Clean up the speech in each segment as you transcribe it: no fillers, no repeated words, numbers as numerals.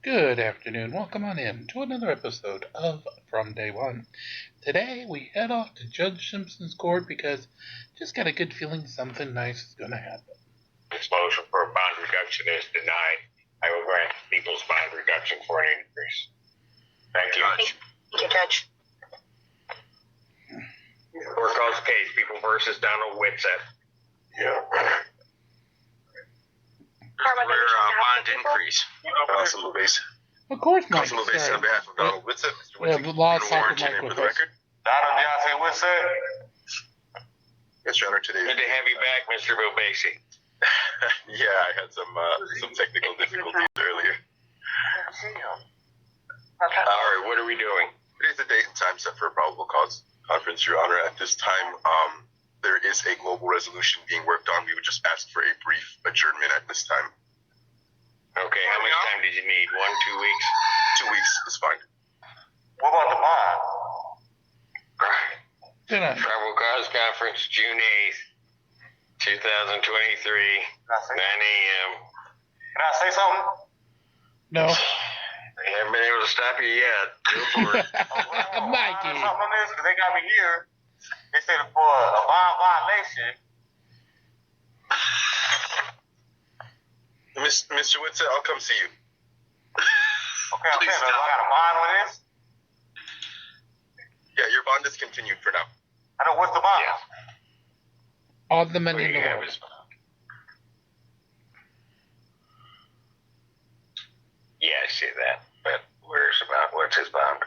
Good afternoon. Welcome on in to another episode of From Day One. Today we head off to Judge Simpson's court because just got a good feeling something nice is going to happen. This motion for a bond reduction is denied. I will grant people's bond reduction for an increase. Thank you. Thank you, Judge. Court calls the case, People versus Donald Whitsett. Yeah. Bond increase. Councilor Base. Of course, Mike. Councilor Base, on behalf of Donald Whitsett, Mr. Yeah, Whitsett, the law you warrant your name for the record. Donald Beyonce Whitsett. Yes, Your Honor, today. Good to have you back, Mr. Bilbasi. Yeah, I had some technical difficulties earlier. All right, what are we doing? Today's the date and time set for a probable cause conference, Your Honor. At this time, there is a global resolution being worked on. We would just ask for a brief adjournment at this time. Okay, how much time did you need? 1, 2 weeks? 2 weeks is fine. What about the bond? Good night. Probable cause conference, June 8th, 2023, 9 a.m. Can I say something? No. They haven't been able to stop you yet. Go for it. Mikey. Something on this, because they got me here. They said for a bond violation. Mr. Whitsett, I'll come see you. Okay, I got a bond on this? Yeah, your bond is continued for now. I know, what's the bond? All the money in the have world. his bond. Yeah, I see that. But what's his bond?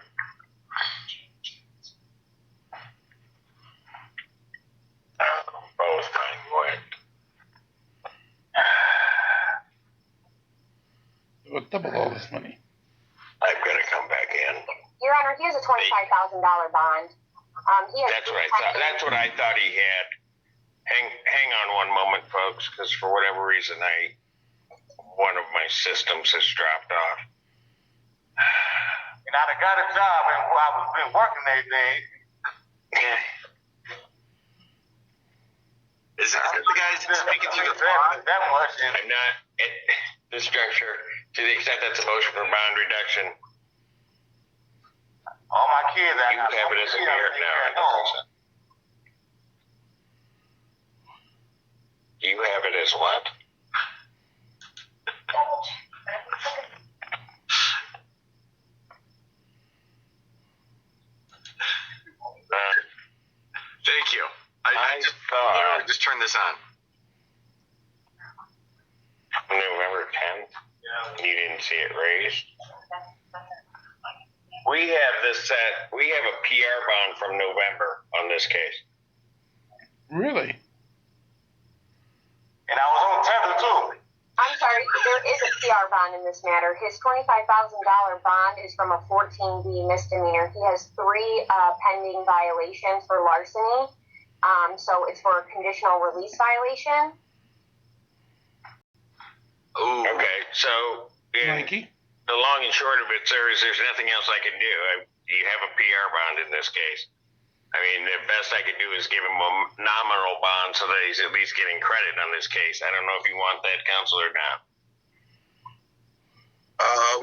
Both fine. Go ahead. We'll double all this money. I'm gonna come back in. Your Honor, he has a $25,000 bond. That's what I thought. That's what I thought he had. Hang on one moment, folks, because for whatever reason, one of my systems has dropped off. And I got a job, and I was been working every day. Is that the guy speaking through the phone? That much. I'm not. The structure, to the extent that's a motion for bond reduction. All my kids, you have it as a parent now. You have it as what? Thank you. I just literally just turned this on. November 10th? Yeah. You didn't see it raised? We have this set. We have a PR bond from November on this case. Really? And I was on tether too. I'm sorry, there is a PR bond in this matter. His $25,000 bond is from a 14B misdemeanor. He has 3 pending violations for larceny. So it's for a conditional release violation. Ooh. Okay, so Mikey? the long and short of it, sir, is there's nothing else I can do. You have a PR bond in this case. I mean, the best I could do is give him a nominal bond so that he's at least getting credit on this case. I don't know if you want that, counsel, or not.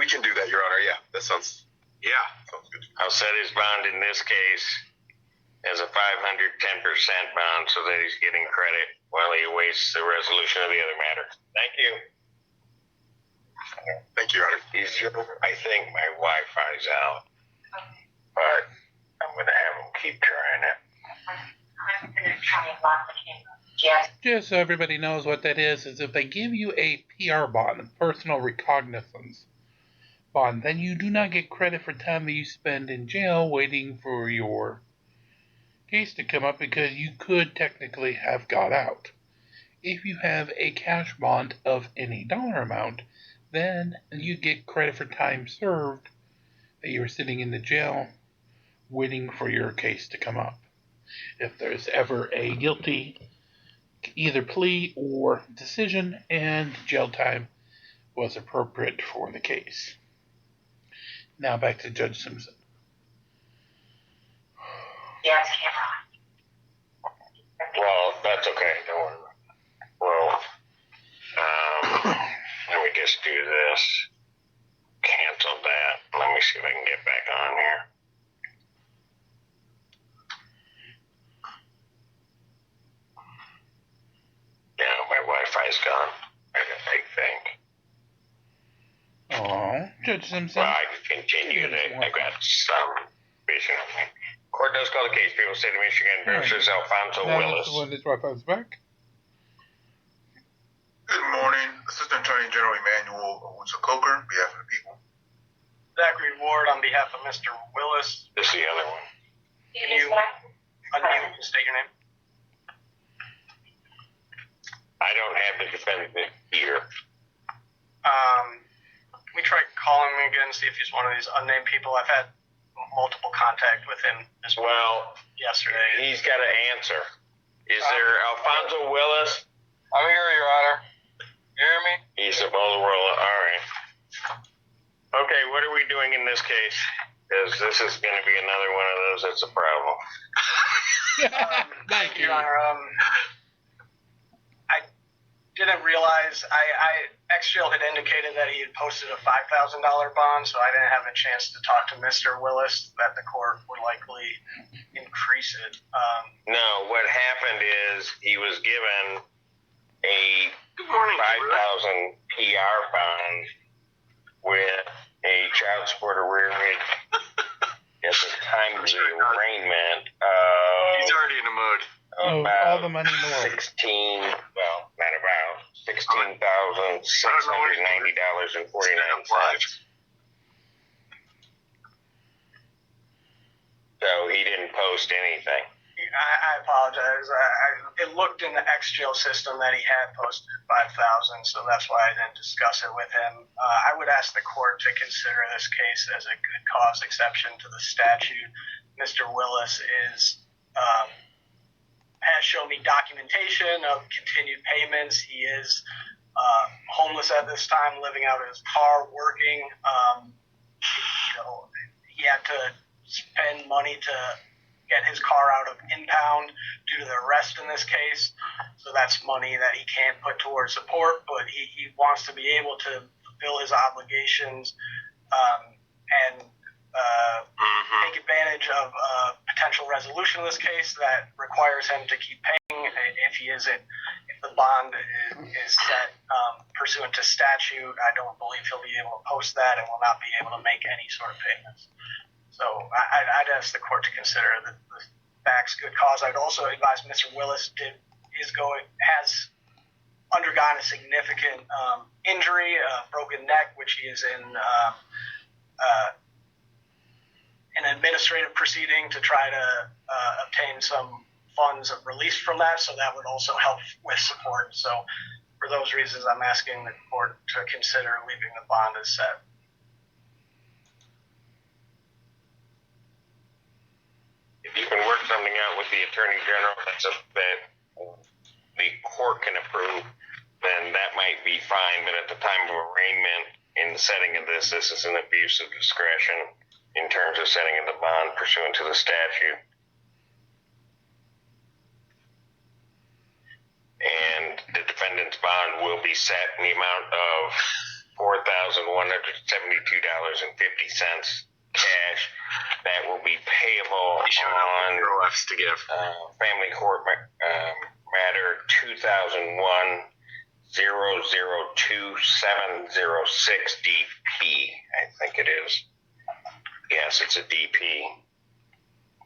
We can do that, Your Honor. Yeah, that sounds good. I'll set his bond in this case as a 510% bond so that he's getting credit while he awaits the resolution of the other matter. Thank you. Thank you, Your Honor. I think my Wi-Fi's out, but I'm going to have him keep trying it. I'm going to try and lock the camera. Yes. Just so everybody knows what that is if they give you a PR bond, a personal recognizance bond, then you do not get credit for time that you spend in jail waiting for your case to come up because you could technically have got out. If you have a cash bond of any dollar amount, then you get credit for time served that you were sitting in the jail waiting for your case to come up. If there's ever a guilty either plea or decision, and jail time was appropriate for the case. Now back to Judge Simpson. Yes. Well, that's okay. Don't worry. Well, let me just do this. Cancel. I can get back on here. Yeah, my Wi-Fi's gone. I think. Oh, Judge Simpson. Well, I can continue. I got some vision of me. Court does call the case. People State of Michigan versus Alfonso Willis. When his Wi-Fi's back. Good morning, Assistant Attorney General Emmanuel Owusu-Coker, on behalf of the people. Zachary Ward on behalf of Mr. Willis. This is the other one. Can you unmute and state your name? I don't have the defendant here. We tried calling him again, see if he's one of these unnamed people. I've had multiple contact with him as well yesterday. He's got to answer. Is there Alfonso Willis? I'm here, Your Honor. You hear me? He's a Boulder Roller. All right. Okay, what are we doing in this case? Because this is going to be another one of those that's a problem. Thank you. Your Honor, I didn't realize, X-Jail had indicated that he had posted a $5,000 bond, so I didn't have a chance to talk to Mr. Willis, that the court would likely increase it. No, what happened is he was given a 5,000 PR bond with a child support arrearage at the time of the arraignment. He's already in the mood. All the money in the world. $16,690.49. So he didn't post anything. I apologize. It looked in the X-Jail system that he had posted 5,000, so that's why I didn't discuss it with him. I would ask the court to consider this case as a good cause exception to the statute. Mr. Willis has shown me documentation of continued payments. He is homeless at this time, living out of his car, working. He had to spend money to get his car out of impound due to the arrest in this case. So that's money that he can't put towards support, but he wants to be able to fulfill his obligations and take advantage of a potential resolution of this case that requires him to keep paying if the bond is set pursuant to statute. I don't believe he'll be able to post that and will not be able to make any sort of payments. So I'd ask the court to consider the facts good cause. I'd also advise Mr. Willis has undergone a significant injury, a broken neck, which he is in an administrative proceeding to try to obtain some funds of release from that. So that would also help with support. So for those reasons, I'm asking the court to consider leaving the bond as set. If you can work something out with the Attorney General that the court can approve, then that might be fine. But at the time of arraignment, in the setting of this is an abuse of discretion in terms of setting of the bond pursuant to the statute. And the defendant's bond will be set in the amount of $4,172.50 cash. That will be payable on to give. Family Court Matter 2001-002706 DP. I think it is. Yes, it's a DP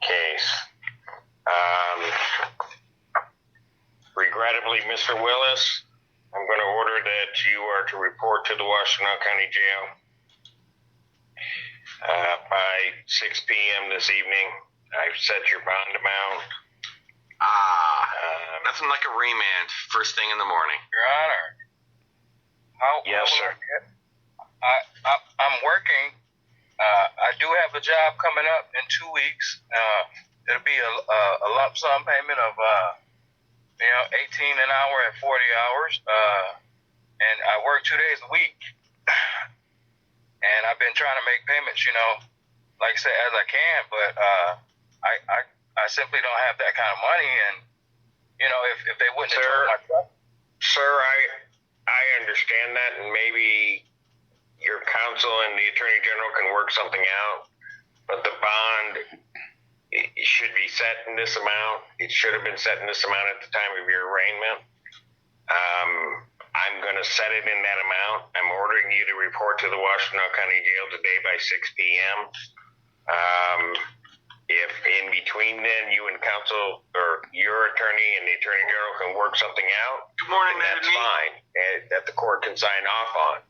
case. Regrettably, Mr. Willis, I'm going to order that you are to report to the Washtenaw County Jail by 6 p.m. this evening. I've set your bond amount. Nothing like a remand first thing in the morning. Your Honor. Yes, sir. I'm working. I do have a job coming up in 2 weeks. It'll be a lump sum payment of 18 an hour at 40 hours. And I work 2 days a week. And I've been trying to make payments, like I said, as I can, but I simply don't have that kind of money. And if they wouldn't have told my truck. Sir, I understand that, and maybe your counsel and the Attorney General can work something out, but the bond it should be set in this amount. It should have been set in this amount at the time of your arraignment. I'm going to set it in that amount. I'm ordering you to report to the Washington County Jail today by 6 p.m. If in between then you and counsel or your attorney and the Attorney General can work something out, Good morning, that's Madam fine. That the court can sign off on.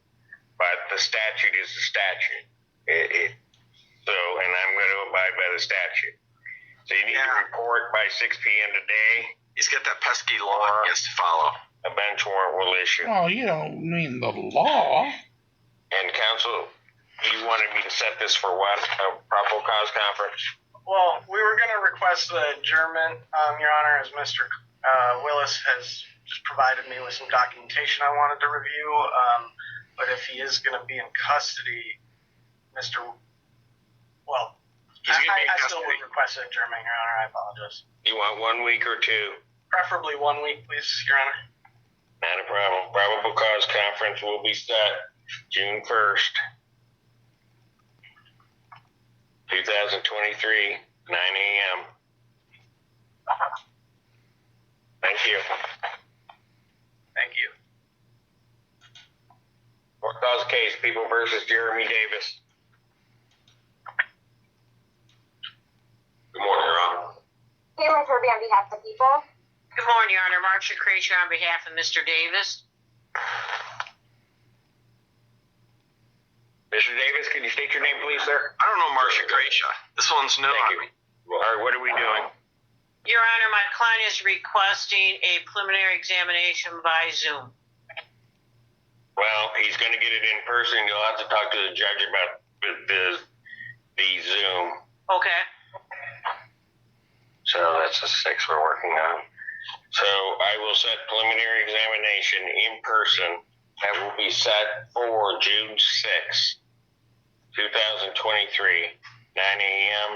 But the statute is the statute. And I'm going to abide by the statute. So you need to report by 6 p.m. today. He's got that pesky law he has to follow. A bench warrant will issue. Oh, you don't mean the law. And counsel, you wanted me to set this for what? A probable cause conference? Well, we were going to request the adjournment, Your Honor, as Mr. Willis has just provided me with some documentation I wanted to review. But if he is going to be in custody, I still would request an adjournment, Your Honor. I apologize. You want 1 week or 2? Preferably 1 week, please, Your Honor. Not a problem. Probable cause conference will be set June 1st, 2023, 9 a.m. Thank you. Thank you. Court calls case, People versus Jeremy Davis. Good morning, Your Honor. Cameron Kirby on behalf of the people. Good morning, Your Honor. Marcia Creature on behalf of Mr. Davis. Mr. Davis, can you state your name, please, sir? I don't know Marcia Gracia. This one's new. Thank you. All right, what are we doing? Your Honor, my client is requesting a preliminary examination by Zoom. Well, he's going to get it in person. You'll have to talk to the judge about the Zoom. Okay. So that's the 6th we're working on. So I will set preliminary examination in person. That will be set for June 6th, 2023, 9 a.m.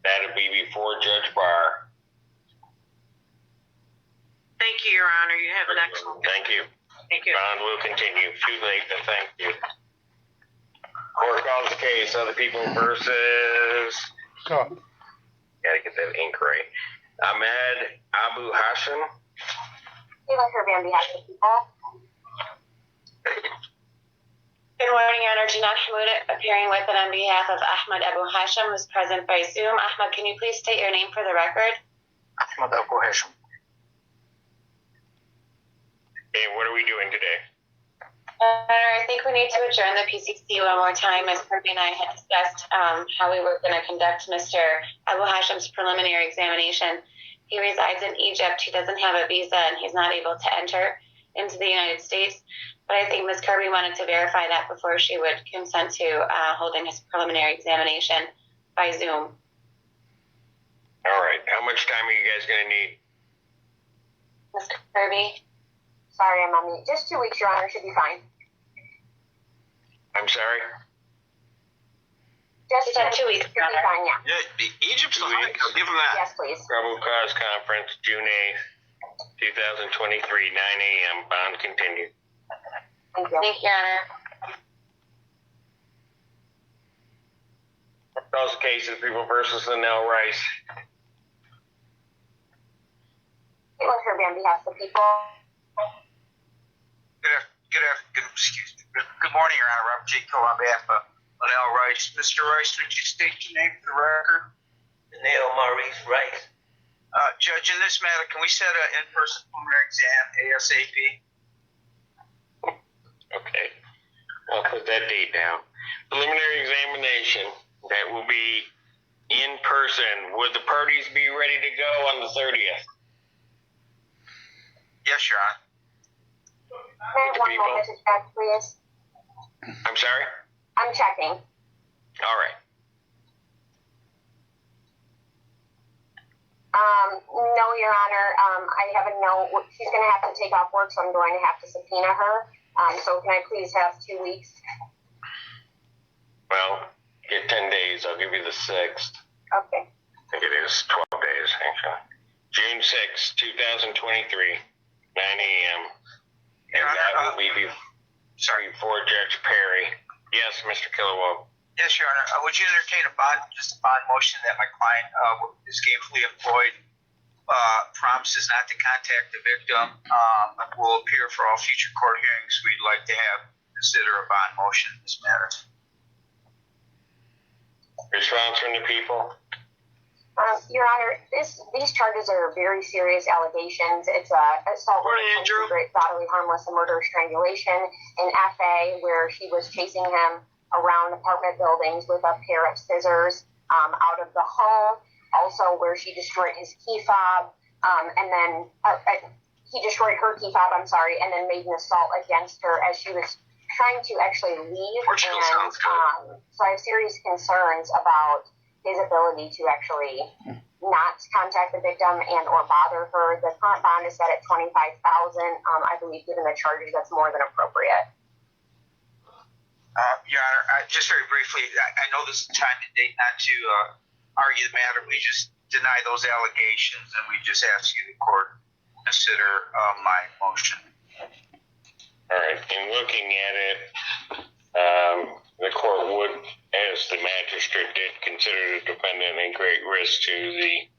That'll be before Judge Barr. Thank you, Your Honor. You have an excellent day. Thank you. Thank you. Bond will continue. Too late, but thank you. Court calls the case. Other people versus. God. Gotta get that ink right. Ahmed Abu Hashim. Cameron Kirby on behalf of the people. Good morning, Your Honor. Jeanette Hamoud appearing with and on behalf of Ahmed Abu Hashim, who's present by Zoom. Ahmed, can you please state your name for the record? Ahmed Abu Hashim. Hey, what are we doing today? I think we need to adjourn the PCC one more time. Ms. Kirby and I had discussed how we were going to conduct Mr. Abu Hashim's preliminary examination. He resides in Egypt. He doesn't have a visa, and he's not able to enter into the United States. But I think Ms. Kirby wanted to verify that before she would consent to holding his preliminary examination by Zoom. All right. How much time are you guys going to need? Ms. Kirby? Sorry, I'm on mute. Just 2 weeks, Your Honor, should be fine. I'm sorry? Just 2 weeks, should Your be Honor. fine, yeah. Yeah, Egypt's the 2 hike. weeks. I'll give him that. Yes, please. Probable cause conference, June 8th, 2023, 9 a.m. Bond continued. Thank you. Thank you, Your Honor. Calls the case of People versus Linnell Rice. Cameron Kirby on behalf of the people. Good morning, Your Honor. Robert J. Cole on behalf of Linnell Rice. Mr. Rice, would you state your name for the record? Linnell Maurice Rice. Judge, in this matter, can we set an in-person preliminary exam ASAP? Okay. I'll put that date down. Preliminary examination. That will be in person. Would the parties be ready to go on the 30th? Yes, Your Honor. One moment to check, please. I'm sorry? I'm checking. All right. No, Your Honor. I have a note. She's going to have to take off work, so I'm going to have to subpoena her. So can I please have 2 weeks? Well, get 10 days. I'll give you the 6th. Okay. I think it is 12 days, actually. June 6th, 2023, 9 a.m. And that will be before Judge Perry Yes, Mr. Kilowog. Yes, Your Honor. Would you entertain a bond motion that my client is gainfully employed, promises not to contact the victim, will appear for all future court hearings we'd like to consider a bond motion in this matter. Response from the people? Your Honor, these charges are very serious allegations. It's assault with great bodily harmless and murder strangulation, an FA where she was chasing him around apartment buildings with a pair of scissors out of the home, also where she destroyed his key fob, and then he destroyed her key fob, and then made an assault against her as she was trying to actually leave. And so I have serious concerns about his ability to actually not contact the victim and or bother her. The current bond is set at $25,000. I believe given the charges, that's more than appropriate. Your Honor, just very briefly, I know this is time and date not to argue the matter. We just deny those allegations, and we just ask you, the court, consider my motion. All right. In looking at it, the court would, as the magistrate did, consider the defendant a great risk to the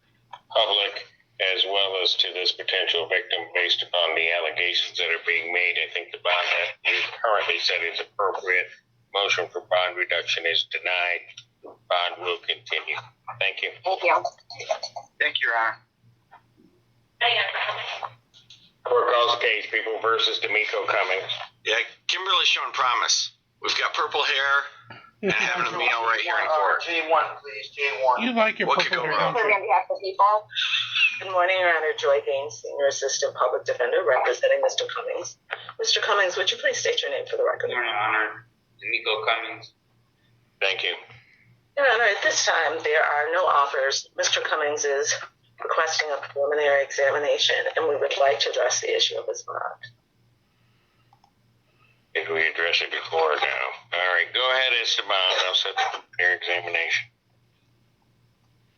public as well as to this potential victim based upon the allegations that are being made. I think the bond that is currently set is appropriate. Motion for bond reduction is denied. Bond will continue. Thank you. Thank you. Thank you, Your Honor. Court calls the case, People versus D'Amico Cummings. Yeah, Kimberly's showing promise. We've got purple hair and having a meal right here in court. J1, please. J1. You like your What could purple go hair, wrong? don't you? On behalf of the people. Good morning, Your Honor. Joy Gaines, Senior Assistant Public Defender, representing Mr. Cummings. Mr. Cummings, would you please state your name for the record? Your Honor, D'Amico Cummings. Thank you. Your Honor, at this time, there are no offers. Mr. Cummings is requesting a preliminary examination, and we would like to address the issue of his bond. Did we address it before? No. All right, go ahead, Esteban. I'll set your examination.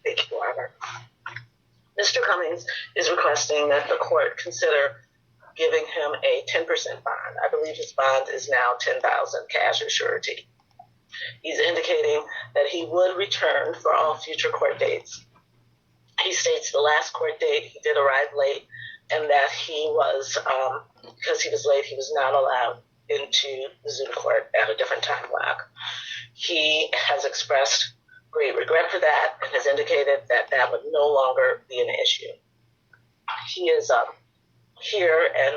Thank you, Your Honor. Mr. Cummings is requesting that the court consider giving him a 10% bond. I believe his bond is now $10,000 cash or surety. He's indicating that he would return for all future court dates. He states the last court date he did arrive late, and that he was, because he was late, he was not allowed into the Zoom court at a different time block. He has expressed great regret for that and has indicated that that would no longer be an issue. He is here and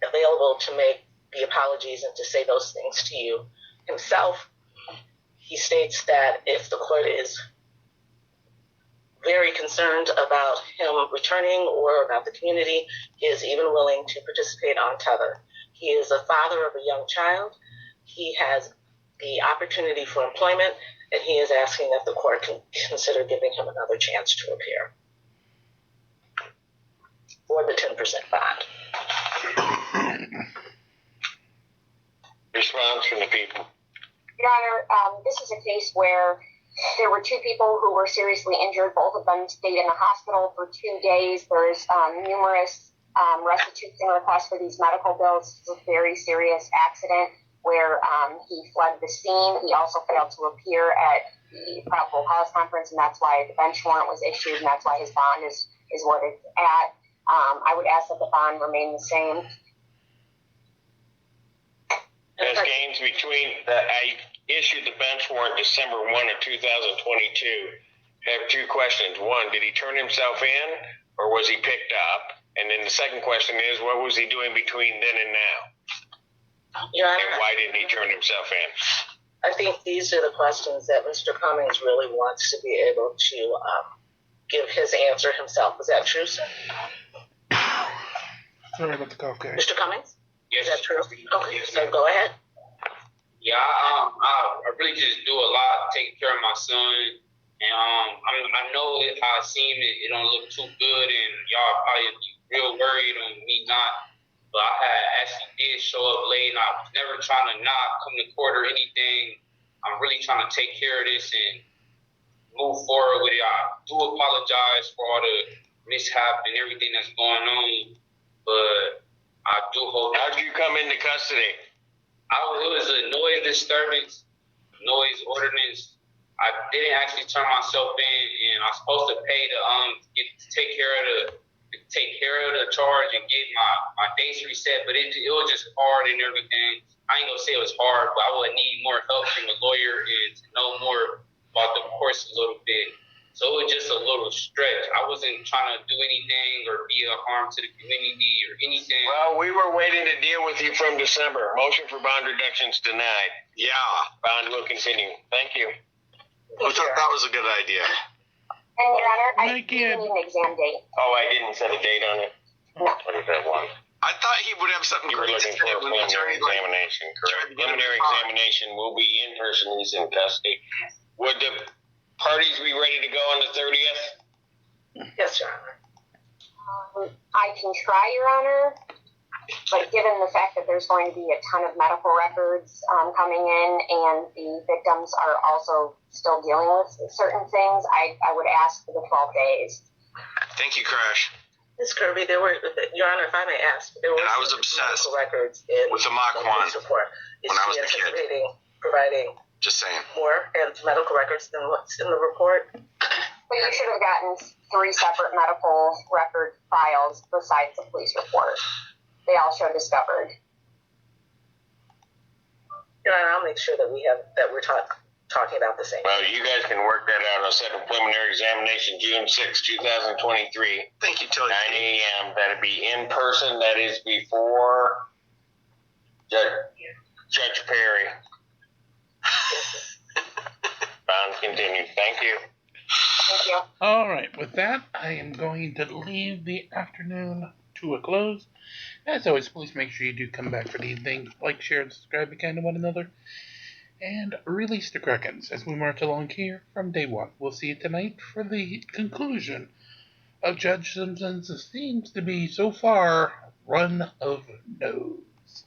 available to make the apologies and to say those things to you himself. He states that if the court is very concerned about him returning or about the community, he is even willing to participate on tether. He is a father of a young child. He has the opportunity for employment, and he is asking that the court can consider giving him another chance to appear for the 10% bond. Response from the people. Your Honor, this is a case where there were two people who were seriously injured. Both of them stayed in the hospital for 2 days. There's numerous restitution requests for these medical bills. It's a very serious accident where he fled the scene. He also failed to appear at the probable cause conference, and that's why the bench warrant was issued, and that's why his bond is what it's at. I would ask that the bond remain the same. As Gaines, I issued the bench warrant December 1 of 2022. I have two questions. One, did he turn himself in or was he picked up? And then the second question is, what was he doing between then and now? Your Honor, and why didn't he turn himself in? I think these are the questions that Mr. Cummings really wants to be able to give his answer himself. Is that true, sir? Sorry about the cough, guys. Mr. Cummings? Yes. Is that true? Okay, Yes, so go ahead. Yeah, I really just do a lot taking care of my son, and I know how it seems it don't look too good, and y'all probably be real worried on me not. But I actually did show up late, and I was never trying to not come to court or anything. I'm really trying to take care of this and move forward with it. I do apologize for all the mishap and everything that's going on, but I do hope. How'd you come into custody? It was a noise disturbance, noise ordinance. I didn't actually turn myself in, and I was supposed to pay to take care of the charge and get my dates reset. But it was just hard and everything. I ain't gonna say it was hard, but I would need more help from a lawyer and to know more about the course a little bit. So it was just a little stretch. I wasn't trying to do anything or be a harm to the community or anything. Well, we were waiting to deal with you from December. Motion for bond reductions denied. Yeah, Bond will continue. Thank you. I thought that was a good idea. And Your Honor, I Mike, need an exam date. Oh, I didn't set a date on it. No. What is that one? I thought he would have something You were great to looking say for a when the attorney preliminary examination, correct? Preliminary examination will be in person. He's in custody. Would the parties be ready to go on the 30th? Yes, Your Honor. I can try, Your Honor, but given the fact that there's going to be a ton of medical records coming in and the victims are also still dealing with certain things, I would ask for the 12 days. Thank you, Crash. Ms. Kirby, there were, Your Honor, if I may ask, there were And I was obsessed medical records in with the Mach 1 police report. Is when I was she a kid. anticipating providing Just saying. more and medical records than what's in the report? But you should have gotten 3 separate medical record files besides the police report. They all show discovered. Your Honor, I'll make sure that we're talking about the same. Well, you guys can work that out. I'll set a preliminary examination June 6, 2023. Thank you, Tony. 9 a.m. That'll be in person. That is before Judge Perry. Bond continued. Thank you. Thank you. All right, with that, I am going to leave the afternoon to a close. As always, please make sure you do come back for the evening. Like, share, and subscribe to kind of one another. And release the Krakens as we march along here from day one. We'll see you tonight for the conclusion of Judge Simpson's seems to be so far run of nose.